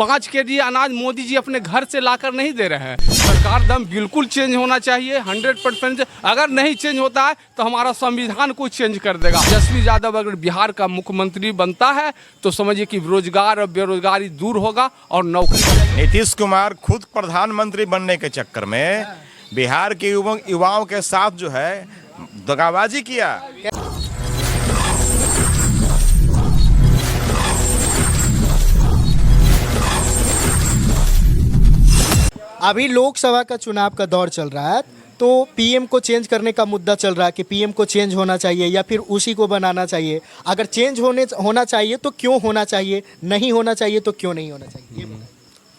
5 KG अनाज मोदी जी अपने घर से लाकर नहीं दे रहे हैं। सरकार दम बिल्कुल चेंज होना चाहिए 100%। अगर नहीं चेंज होता है तो हमारा संविधान को चेंज कर देगा। तेजस्वी यादव अगर बिहार का मुख्यमंत्री बनता है तो समझिए कि रोजगार और बेरोजगारी दूर होगा और नौकरी। नीतीश कुमार खुद प्रधानमंत्री बनने के चक्कर में बिहार के युवाओं के साथ जो है दगाबाजी किया। अभी लोकसभा का चुनाव का दौर चल रहा है, तो पीएम को चेंज करने का मुद्दा चल रहा है कि पीएम को चेंज होना चाहिए या फिर उसी को बनाना चाहिए। अगर चेंज होना चाहिए तो क्यों होना चाहिए, नहीं होना चाहिए तो क्यों नहीं होना चाहिए?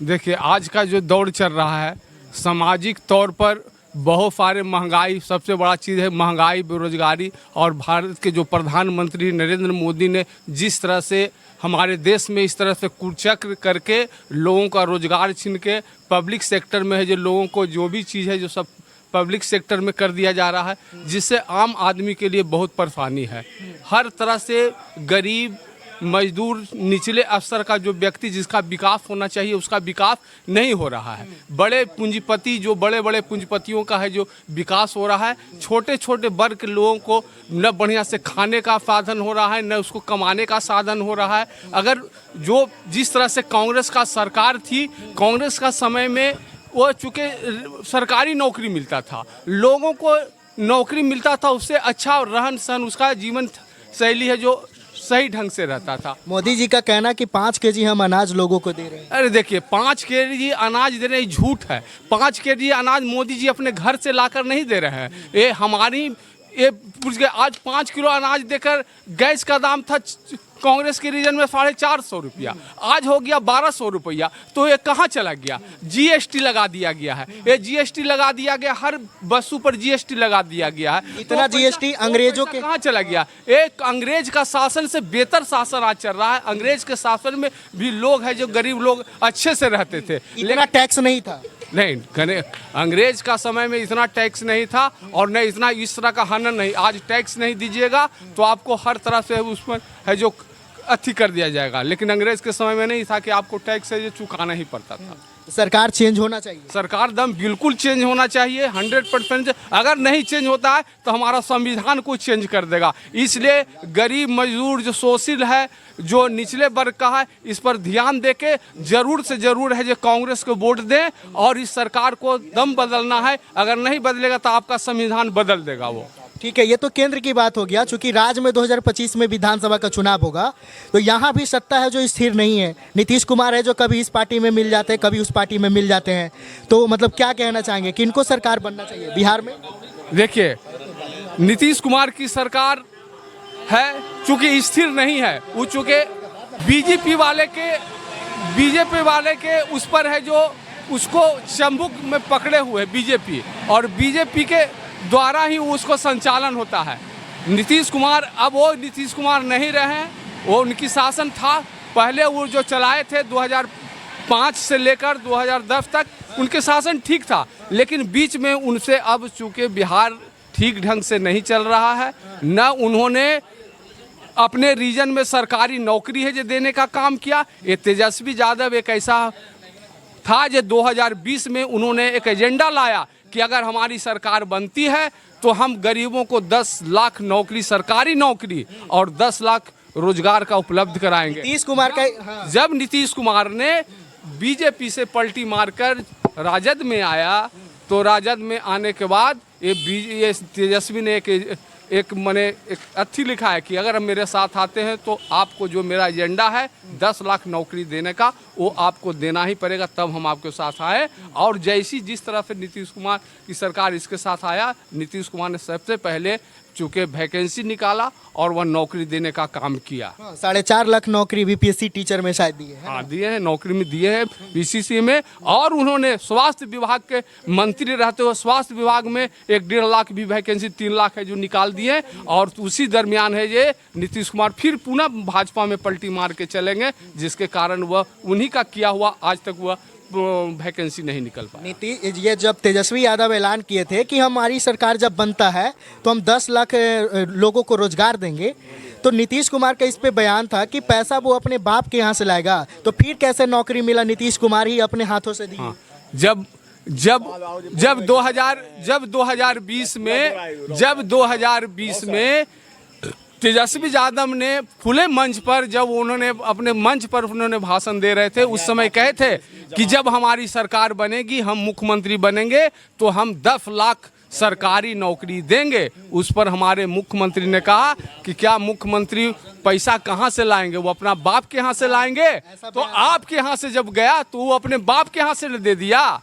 देखिए, आज का जो दौर चल रहा है सामाजिक तौर पर बहुत सारे महंगाई, सबसे बड़ा चीज़ है महंगाई, बेरोजगारी। और भारत के जो प्रधानमंत्री नरेंद्र मोदी ने जिस तरह से हमारे देश में इस तरह से कुचक्र करके लोगों का रोजगार छीन के पब्लिक सेक्टर में है जो लोगों को जो भी चीज़ है जो सब पब्लिक सेक्टर में कर दिया जा रहा है, जिससे आम आदमी के लिए बहुत परेशानी है। हर तरह से गरीब, मजदूर, निचले स्तर का जो व्यक्ति जिसका विकास होना चाहिए उसका विकास नहीं हो रहा है। बड़े पूंजीपति जो बड़े बड़े पूंजीपतियों का है जो विकास हो रहा है, छोटे छोटे वर्ग के लोगों को न बढ़िया से खाने का साधन हो रहा है, न उसको कमाने का साधन हो रहा है। अगर जो जिस तरह से कांग्रेस का सरकार थी, कांग्रेस का समय में वो चूँकि सरकारी नौकरी मिलता था, लोगों को नौकरी मिलता था, उससे अच्छा रहन सहन उसका जीवन शैली है जो सही ढंग से रहता था। मोदी जी का कहना कि 5 केजी हम अनाज लोगों को दे रहे हैं। अरे देखिए, 5 केजी अनाज दे रहे हैं, झूठ है। 5 केजी अनाज मोदी जी अपने घर से लाकर नहीं दे रहे हैं। ये हमारी आज 5 किलो अनाज देकर गैस का दाम था कांग्रेस के रीजन में 450 रुपया, आज हो गया 1200 रुपया। तो ये कहाँ चला गया? जीएसटी लगा दिया गया है। ये जीएसटी लगा दिया गया, हर वस्तु पर जीएसटी लगा दिया गया है। इतना तो जीएसटी अंग्रेजों के कहाँ चला गया? एक अंग्रेज का शासन से बेहतर शासन आज चल रहा है। अंग्रेज के शासन में भी लोग हैं जो गरीब लोग अच्छे से रहते थे, इतना टैक्स नहीं था। नहीं, अंग्रेज का समय में इतना टैक्स नहीं था और न इतना इस तरह का हनन नहीं। आज टैक्स नहीं दीजिएगा तो आपको हर तरह से उस पर है जो अथी कर दिया जाएगा, लेकिन अंग्रेज के समय में नहीं था कि आपको टैक्स है जो चुकाना ही पड़ता था। सरकार चेंज होना चाहिए। सरकार दम बिल्कुल चेंज होना चाहिए 100%। अगर नहीं चेंज होता है तो हमारा संविधान को चेंज कर देगा। इसलिए गरीब, मजदूर, जो शोषित है, जो निचले वर्ग का है, इस पर ध्यान देके जरूर से जरूर है जो कांग्रेस को वोट दें और इस सरकार को दम बदलना है। अगर नहीं बदलेगा तो आपका संविधान बदल देगा वो। ठीक है, ये तो केंद्र की बात हो गया। चूंकि राज्य में 2025 में विधानसभा का चुनाव होगा, तो यहाँ भी सत्ता है जो स्थिर नहीं है। नीतीश कुमार है जो कभी इस पार्टी में मिल जाते हैं, कभी उस पार्टी में मिल जाते हैं। तो मतलब क्या कहना चाहेंगे, किनको सरकार बनना चाहिए बिहार में? देखिए, नीतीश कुमार की सरकार है चूँकि स्थिर नहीं है, वो चूँकि बीजेपी वाले के उस पर है जो उसको चंबुक में पकड़े हुए बीजेपी, और बीजेपी के द्वारा ही उसको संचालन होता है। नीतीश कुमार अब वो नीतीश कुमार नहीं रहे, वो उनकी शासन था पहले वो जो चलाए थे 2005 से लेकर 2010 तक उनके शासन ठीक था, लेकिन बीच में उनसे अब चूँकि बिहार ठीक ढंग से नहीं चल रहा है, न उन्होंने अपने रीजन में सरकारी नौकरी है जो देने का काम किया। ये तेजस्वी यादव एक ऐसा था जो 2020 में उन्होंने एक एजेंडा लाया कि अगर हमारी सरकार बनती है तो हम गरीबों को 10 लाख नौकरी, सरकारी नौकरी और 10 लाख रोजगार का उपलब्ध कराएंगे। नीतीश कुमार का जब नीतीश कुमार ने बीजेपी से पलटी मारकर राजद में आया, तो राजद में आने के बाद ये तेजस्वी ने एक अच्छी लिखा है कि अगर मेरे साथ आते हैं तो आपको जो मेरा एजेंडा है 10 लाख नौकरी देने का, वो आपको देना ही पड़ेगा, तब हम आपके साथ आए। और जैसी जिस तरह से नीतीश कुमार की सरकार इसके साथ आया, नीतीश कुमार ने सबसे पहले चूँकि वैकेंसी निकाला और वह नौकरी देने का काम किया। 4.5 लाख नौकरी बीपीएससी टीचर में शायद दिए हैं। हाँ, दिए हैं, नौकरी में दिए हैं बीसीसी में। और उन्होंने स्वास्थ्य विभाग के मंत्री रहते हुए स्वास्थ्य विभाग में 1.5 लाख भी वैकेंसी, 3 लाख है जो निकाल दिए। और उसी दरमियान है ये नीतीश कुमार फिर पुनः भाजपा में पलटी मार के चलेंगे, जिसके कारण वह उन्हीं का किया हुआ आज तक वह वैकेंसी नहीं निकल पाया। ये जब तेजस्वी यादव ऐलान किए थे कि हमारी सरकार जब बनता है तो हम 10 लाख लोगों को रोजगार देंगे, तो नीतीश कुमार का इस पे बयान था कि पैसा वो अपने बाप के यहाँ से लाएगा, तो फिर कैसे नौकरी मिला? नीतीश कुमार ही अपने हाथों से दी। हाँ, जब 2020 में तेजस्वी यादव ने खुले मंच पर, जब उन्होंने अपने मंच पर उन्होंने भाषण दे रहे थे, उस समय कहे थे कि जब हमारी सरकार बनेगी, हम मुख्यमंत्री बनेंगे तो हम 10 लाख सरकारी नौकरी देंगे। उस पर हमारे मुख्यमंत्री ने कहा कि क्या मुख्यमंत्री पैसा कहाँ से लाएंगे? वो अपना बाप के यहाँ से लाएंगे। तो आपके यहाँ से जब गया तो वो अपने बाप के यहाँ से दे दिया।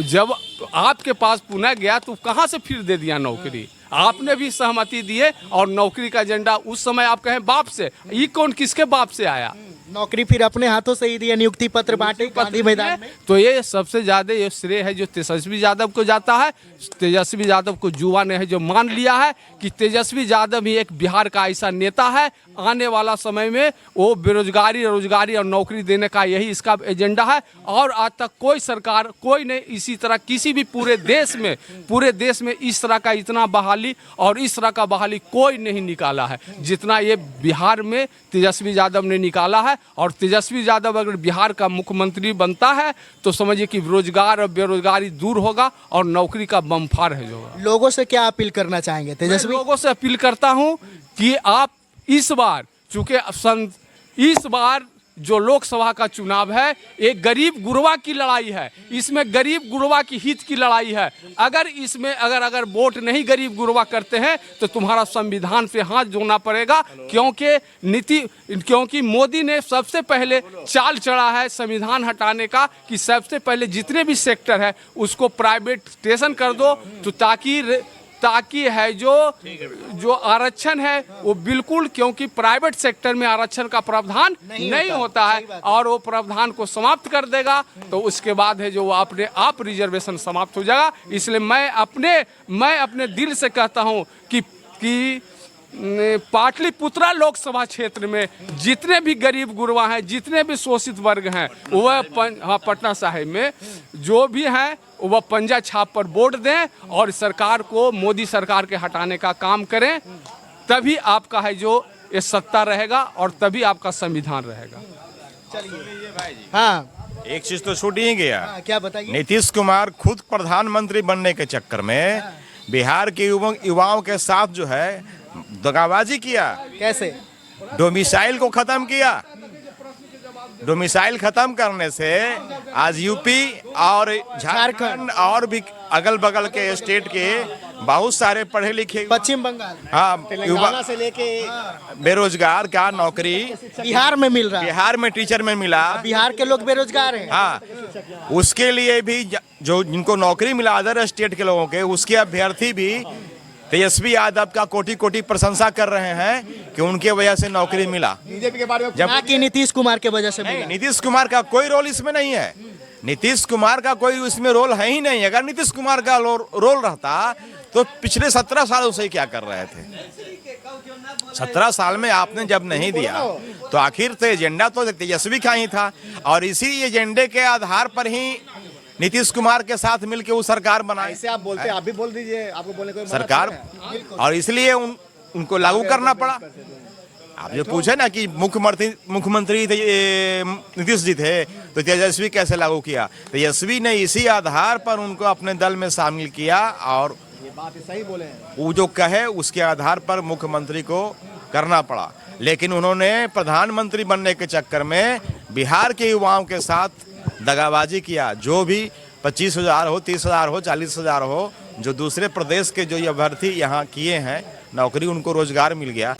जब आपके पास पुनः गया तो कहाँ से फिर दे दिया नौकरी? आपने भी सहमति दिए और नौकरी का एजेंडा उस समय आप कहें बाप से, ये कौन किसके बाप से आया? नौकरी फिर अपने हाथों से ही दिया, नियुक्ति पत्र बांटे गांधी मैदान में। तो ये सबसे ज्यादा ये श्रेय है जो तेजस्वी यादव को जाता है। तेजस्वी यादव को युवा ने है जो मान लिया है कि तेजस्वी यादव ही एक बिहार का ऐसा नेता है, आने वाला समय में वो बेरोजगारी, रोजगारी और नौकरी देने का यही इसका एजेंडा है। और आज तक कोई सरकार, कोई ने इसी तरह किसी भी पूरे देश में इस तरह का इतना बहाली और इस तरह का बहाली कोई नहीं निकाला है जितना ये बिहार में तेजस्वी यादव ने निकाला है। और तेजस्वी यादव अगर बिहार का मुख्यमंत्री बनता है तो समझिए कि रोजगार और बेरोजगारी दूर होगा और नौकरी का बम्फार है जो। लोगों से क्या अपील करना चाहेंगे तेजस्वी? मैं लोगों से अपील करता हूं कि आप इस बार, चूंकि इस बार जो लोकसभा का चुनाव है एक गरीब गुरबा की लड़ाई है, इसमें गरीब गुरबा की हित की लड़ाई है। अगर इसमें अगर वोट नहीं गरीब गुरबा करते हैं तो तुम्हारा संविधान पे हाथ जोड़ना पड़ेगा, क्योंकि मोदी ने सबसे पहले चाल चढ़ा है संविधान हटाने का कि सबसे पहले जितने भी सेक्टर है उसको प्राइवेटाइजेशन कर दो, तो ताकि है जो आरक्षण है वो बिल्कुल, क्योंकि प्राइवेट सेक्टर में आरक्षण का प्रावधान नहीं होता है और वो प्रावधान को समाप्त कर देगा तो उसके बाद है जो अपने आप रिजर्वेशन समाप्त हो जाएगा। इसलिए मैं अपने दिल से कहता हूं कि पाटलिपुत्रा लोकसभा क्षेत्र में जितने भी गरीब गुरबा हैं, जितने भी शोषित वर्ग हैं, वह पटना साहिब में जो भी हैं वह पंजा छाप पर वोट दें और सरकार को, मोदी सरकार के हटाने का काम करें। तभी आपका है जो ये सत्ता रहेगा और तभी आपका संविधान रहेगा। हाँ, एक चीज तो छूट ही गया। क्या बताइए? नीतीश कुमार खुद प्रधानमंत्री बनने के चक्कर में बिहार के युवाओं के साथ जो है दगाबाजी किया। कैसे? डोमिसाइल को खत्म किया। डोमिसाइल खत्म करने से आज यूपी और झारखंड और भी अगल बगल के स्टेट के बहुत सारे पढ़े लिखे, पश्चिम बंगाल, हाँ, तेलंगाना से लेके बेरोजगार का नौकरी बिहार में मिल रहा है। बिहार में टीचर में मिला। बिहार के लोग बेरोजगार हैं। हाँ, उसके लिए भी जो जिनको नौकरी मिला अदर स्टेट के लोगों के, उसके अभ्यर्थी भी तेजस्वी यादव का कोटि कोटि प्रशंसा कर रहे हैं कि उनके वजह से नौकरी मिला। बीजेपी के बारे में जब कि नीतीश कुमार के वजह से मिला। नीतीश कुमार का कोई रोल इसमें नहीं है। नीतीश कुमार का कोई इसमें रोल है ही नहीं। अगर नीतीश कुमार का रोल रहता तो पिछले 17 साल उसे क्या कर रहे थे? 17 साल में आपने जब नहीं दिया तो आखिर तो एजेंडा तो तेजस्वी का ही था और इसी एजेंडे के आधार पर ही नीतीश कुमार के साथ मिलकर वो सरकार बनाई। ऐसे आप बोलते, आप भी बोल दीजिए, आपको बोलने को सरकार, और इसलिए उनको लागू करना पड़ा। आप जो पूछे ना कि मुख्यमंत्री नीतीश जी थे तो तेजस्वी कैसे लागू किया? तेजस्वी ने इसी आधार पर उनको अपने दल में शामिल किया और ये बात सही बोले हैं, वो जो कहे उसके आधार पर मुख्यमंत्री को करना पड़ा। लेकिन उन्होंने प्रधानमंत्री बनने के चक्कर में बिहार के युवाओं के साथ दगाबाजी किया। जो भी 25,000 हो, 30,000 हो, 40,000 हो, जो दूसरे प्रदेश के जो अभ्यर्थी यहाँ किए हैं नौकरी, उनको रोजगार मिल गया।